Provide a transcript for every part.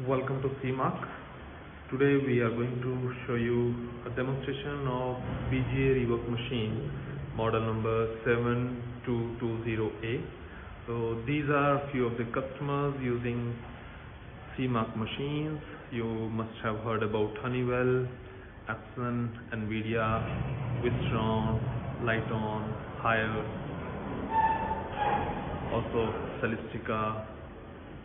Welcome to Seamark. Today we are going to show you a demonstration of BGA Rework machine model number 7220A. So these are few of the customers using Seamark machines. You must have heard about Honeywell, Epson, Nvidia, Wistron, Lighton, Haier, also Celestica,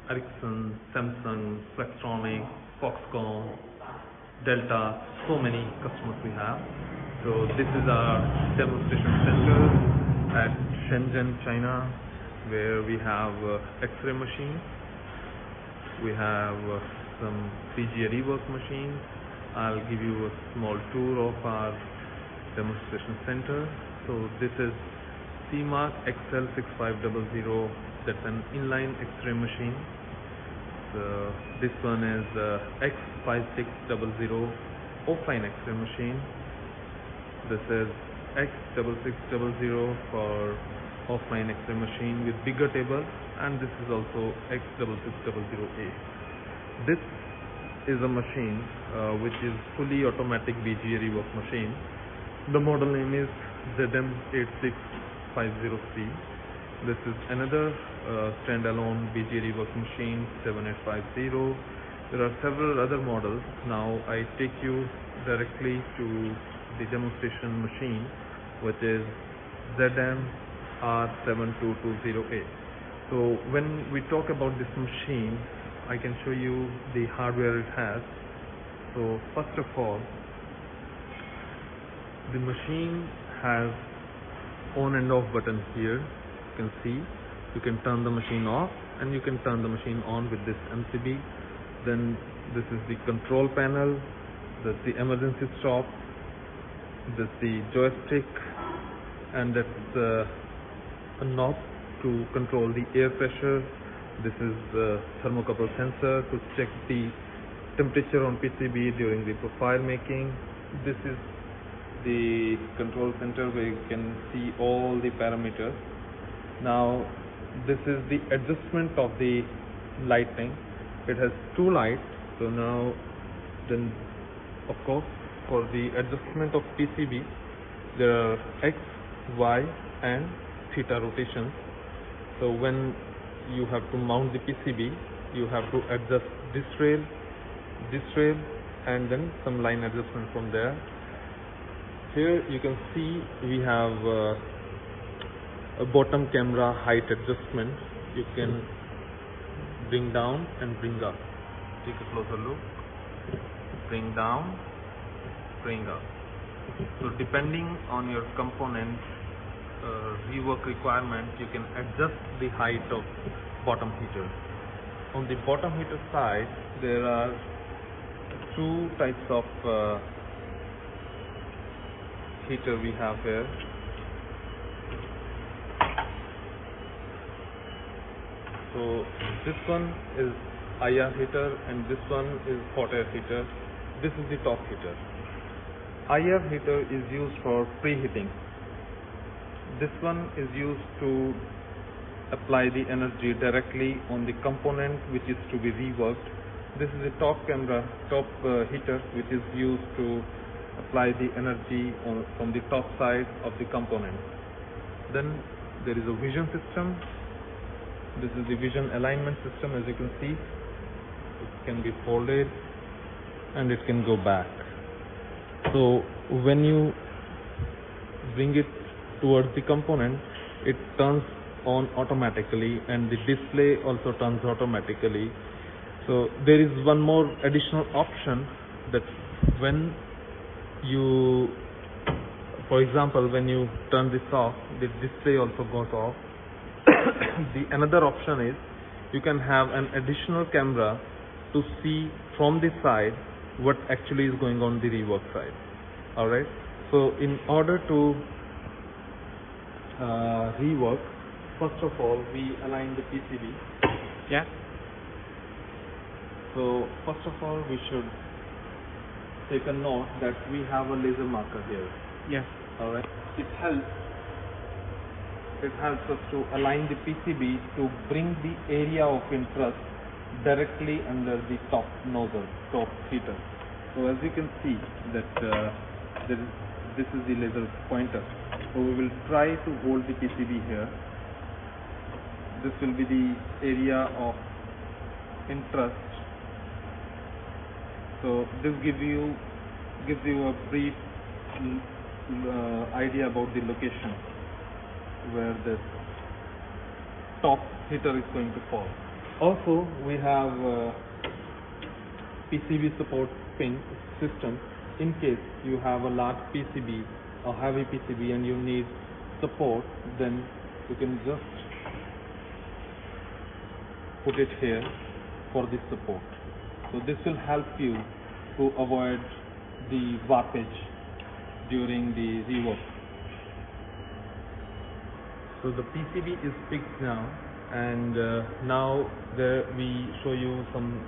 Ericsson, Samsung, Flextronics, Foxconn, Delta, so many customers we have. So this is our demonstration center at Shenzhen, China, where we have X-ray machines. We have some BGA Rework machines. I'll give you a small tour of our demonstration center. So this is Seamark XL6500. That's an inline X-ray machine. So this one is X5600 offline X-ray machine. This is X6600 for offline X-ray machine with bigger table, and this is also X6600A. This is a machine which is fully automatic BGA Rework machine. The model name is ZM8650C. This is another standalone BGA Rework machine 7850. There are several other models. Now I take you directly to the demonstration machine, which is ZM7220A. So when we talk about this machine, I can show you the hardware it has. So first of all, the machine has on and off button here. You can see you can turn the machine off and you can turn the machine on with this MCB. Then this is the control panel, that's the emergency stop, that's the joystick, and that's a knob to control the air pressure. This is the thermocouple sensor to check the temperature on PCB during the profile making. This is the control center where you can see all the parameters. Now this is the adjustment of the lighting. It has two lights. So now then of course for the adjustment of PCB there are X, Y and theta rotations. So when you have to mount the PCB, you have to adjust this rail, and then some line adjustment from there. Here you can see we have a bottom camera height adjustment. You can bring down and bring up. Take a closer look. Bring down, bring up. So depending on your component rework requirement, you can adjust the height of bottom heater. On the bottom heater side, there are two types of heater we have here. So this one is IR heater and this one is hot air heater. This is the top heater. IR heater is used for preheating. This one is used to apply the energy directly on the component which is to be reworked. This is the top heater which is used to apply the energy from the top side of the component. Then there is a vision system. This is the vision alignment system. As you can see, it can be folded and it can go back. So when you bring it towards the component, it turns on automatically and the display also turns automatically. So there is one more additional option that when you, for example, when you turn this off, the display also goes off. The another option is you can have an additional camera to see from the side what actually is going on the rework side. Alright, so in order to rework, first of all we align the PCB. Yeah. So first of all we should take a note that we have a laser marker here. Yeah. Alright, it helps us to align the PCB to bring the area of interest directly under the top nozzle, top heater. So as you can see that this is the laser pointer. So we will try to hold the PCB here. This will be the area of interest. So this gives you a brief idea about the location where this top heater is going to fall. Also, we have PCB support pin system. In case you have a large PCB, a heavy PCB, and you need support, then you can just put it here for this support. So this will help you to avoid the warpage during the rework. So the PCB is fixed now, and now we show you some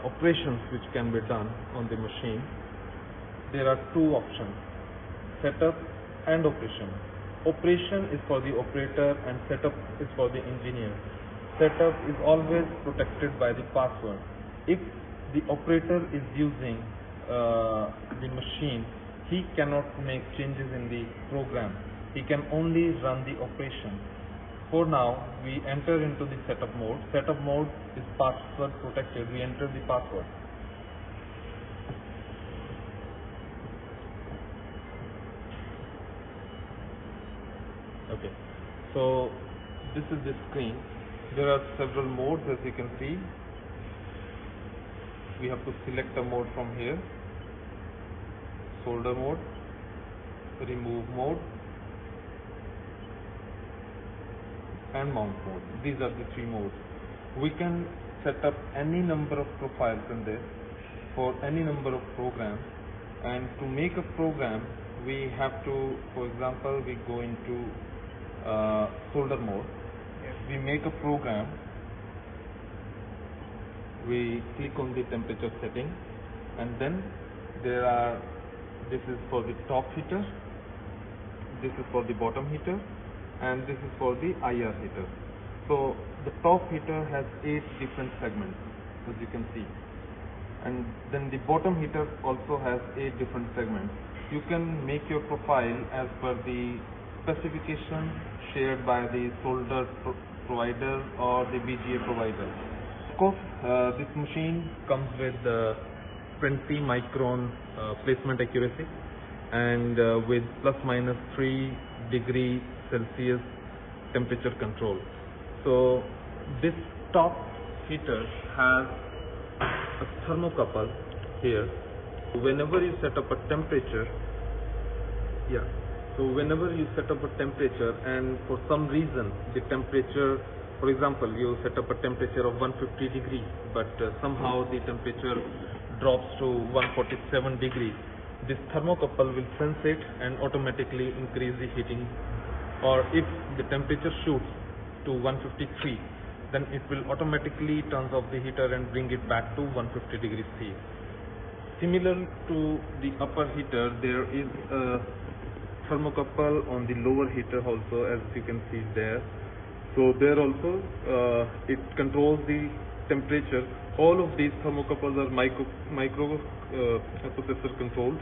operations which can be done on the machine. There are two options: setup and operation. Operation is for the operator and setup is for the engineer. Setup is always protected by the password. If the operator is using the machine, he cannot make changes in the program. He can only run the operation. For now, we enter into the setup mode. Setup mode is password protected. We enter the password. Okay, so this is the screen. There are several modes, as you can see. We have to select a mode from here: solder mode, remove mode, and mount mode. These are the three modes. We can set up any number of profiles in this for any number of programs, and to make a program we have to, for example, we go into solder mode. We make a program, we click on the temperature setting, and then this is for the top heater, this is for the bottom heater, and this is for the IR heater. So the top heater has 8 different segments, as you can see, and then the bottom heater also has 8 different segments. You can make your profile as per the specification shared by the solder provider or the BGA provider. Of course, this machine comes with 20 micron placement accuracy, and with ±3 degree Celsius temperature control. So this top heater has a thermocouple here. Whenever you set up a temperature, whenever you set up a temperature and for some reason the temperature, for example, you set up a temperature of 150 degrees, but somehow the temperature drops to 147 degrees, this thermocouple will sense it and automatically increase the heating. Or if the temperature shoots to 153, then it will automatically turn off the heater and bring it back to 150 degrees C. Similar to the upper heater, there is a thermocouple on the lower heater also, as you can see there. So there also it controls the temperature. All of these thermocouples are microprocessor controlled,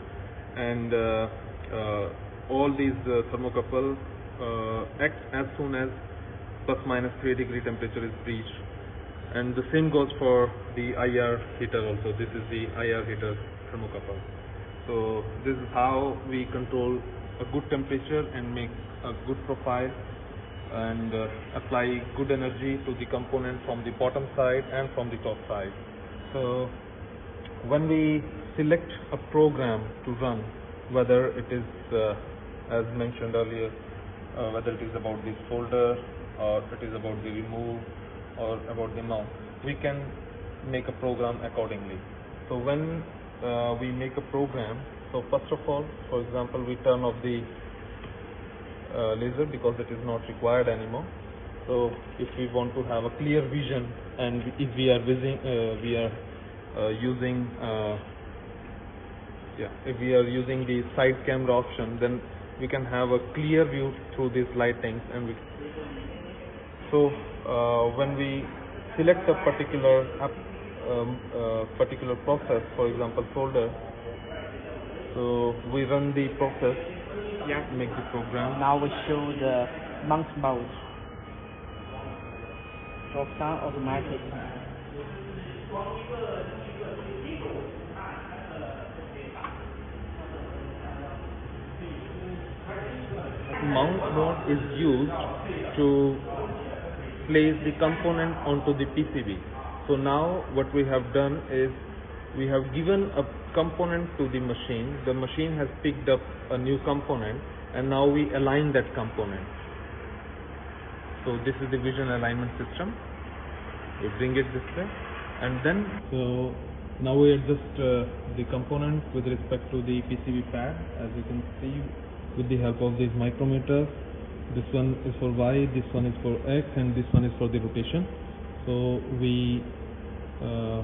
and all these thermocouples act as soon as ±3 degree temperature is reached. And the same goes for the IR heater also. This is the IR heater thermocouple. So this is how we control a good temperature and make a good profile and apply good energy to the component from the bottom side and from the top side. So when we select a program to run, whether it is as mentioned earlier, whether it is about the solder or it is about the remove or about the mount, we can make a program accordingly. So when we make a program, so first of all, for example, we turn off the laser because it is not required anymore. So if we want to have a clear vision, and if we are using the side camera option, then we can have a clear view through these lightings. And so when we select a particular process, for example solder. So we run the process, Yeah. make the program. Now we show the monk's mode. Drop down automatic. Mount mode is used to place the component onto the PCB. So now what we have done is we have given a component to the machine. The machine has picked up a new component and now we align that component. So this is the vision alignment system. We bring it this way and then so now we adjust the component with respect to the PCB pad, as you can see with the help of these micrometers. This one is for Y, this one is for X, and this one is for the rotation. So we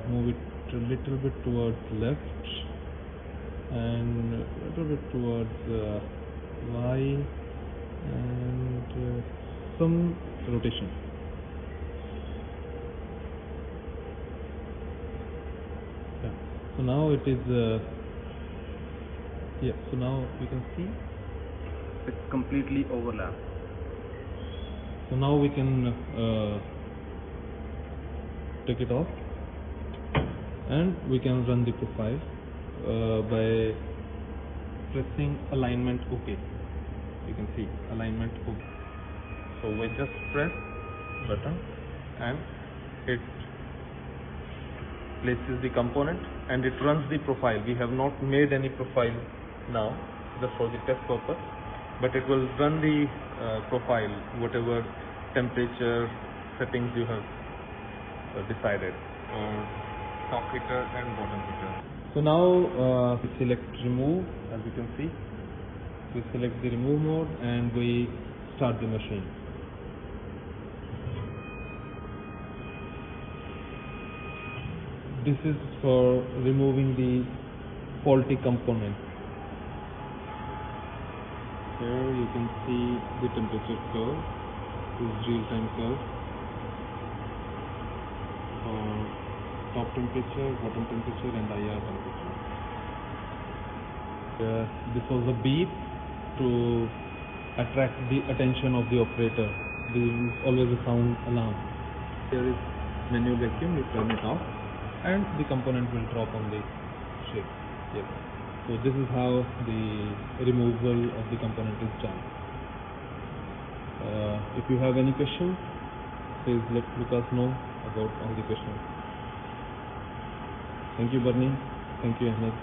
move it a little bit towards left and a little bit towards Y and some rotation. Yeah. So now it is so now you can see it's completely overlapped. So now we can take it off and we can run the profile by pressing alignment OK. You can see alignment OK. So we just press button and it places the component and it runs the profile. We have not made any profile now, just for the test purpose, but it will run the profile, whatever temperature settings you have decided on top heater and bottom heater. So now we select remove, as you can see. We select the remove mode and we start the machine. This is for removing the faulty component. Here you can see the temperature curve. This is real-time curve for top temperature, bottom temperature and IR temperature. This was a beep to attract the attention of the operator. There is always a sound alarm. There is manual vacuum, you turn it off and the component will drop on the shape. Yes. So this is how the removal of the component is done. If you have any questions, please let us know about all the questions. Thank you, Barney. Thank you, Ahmed.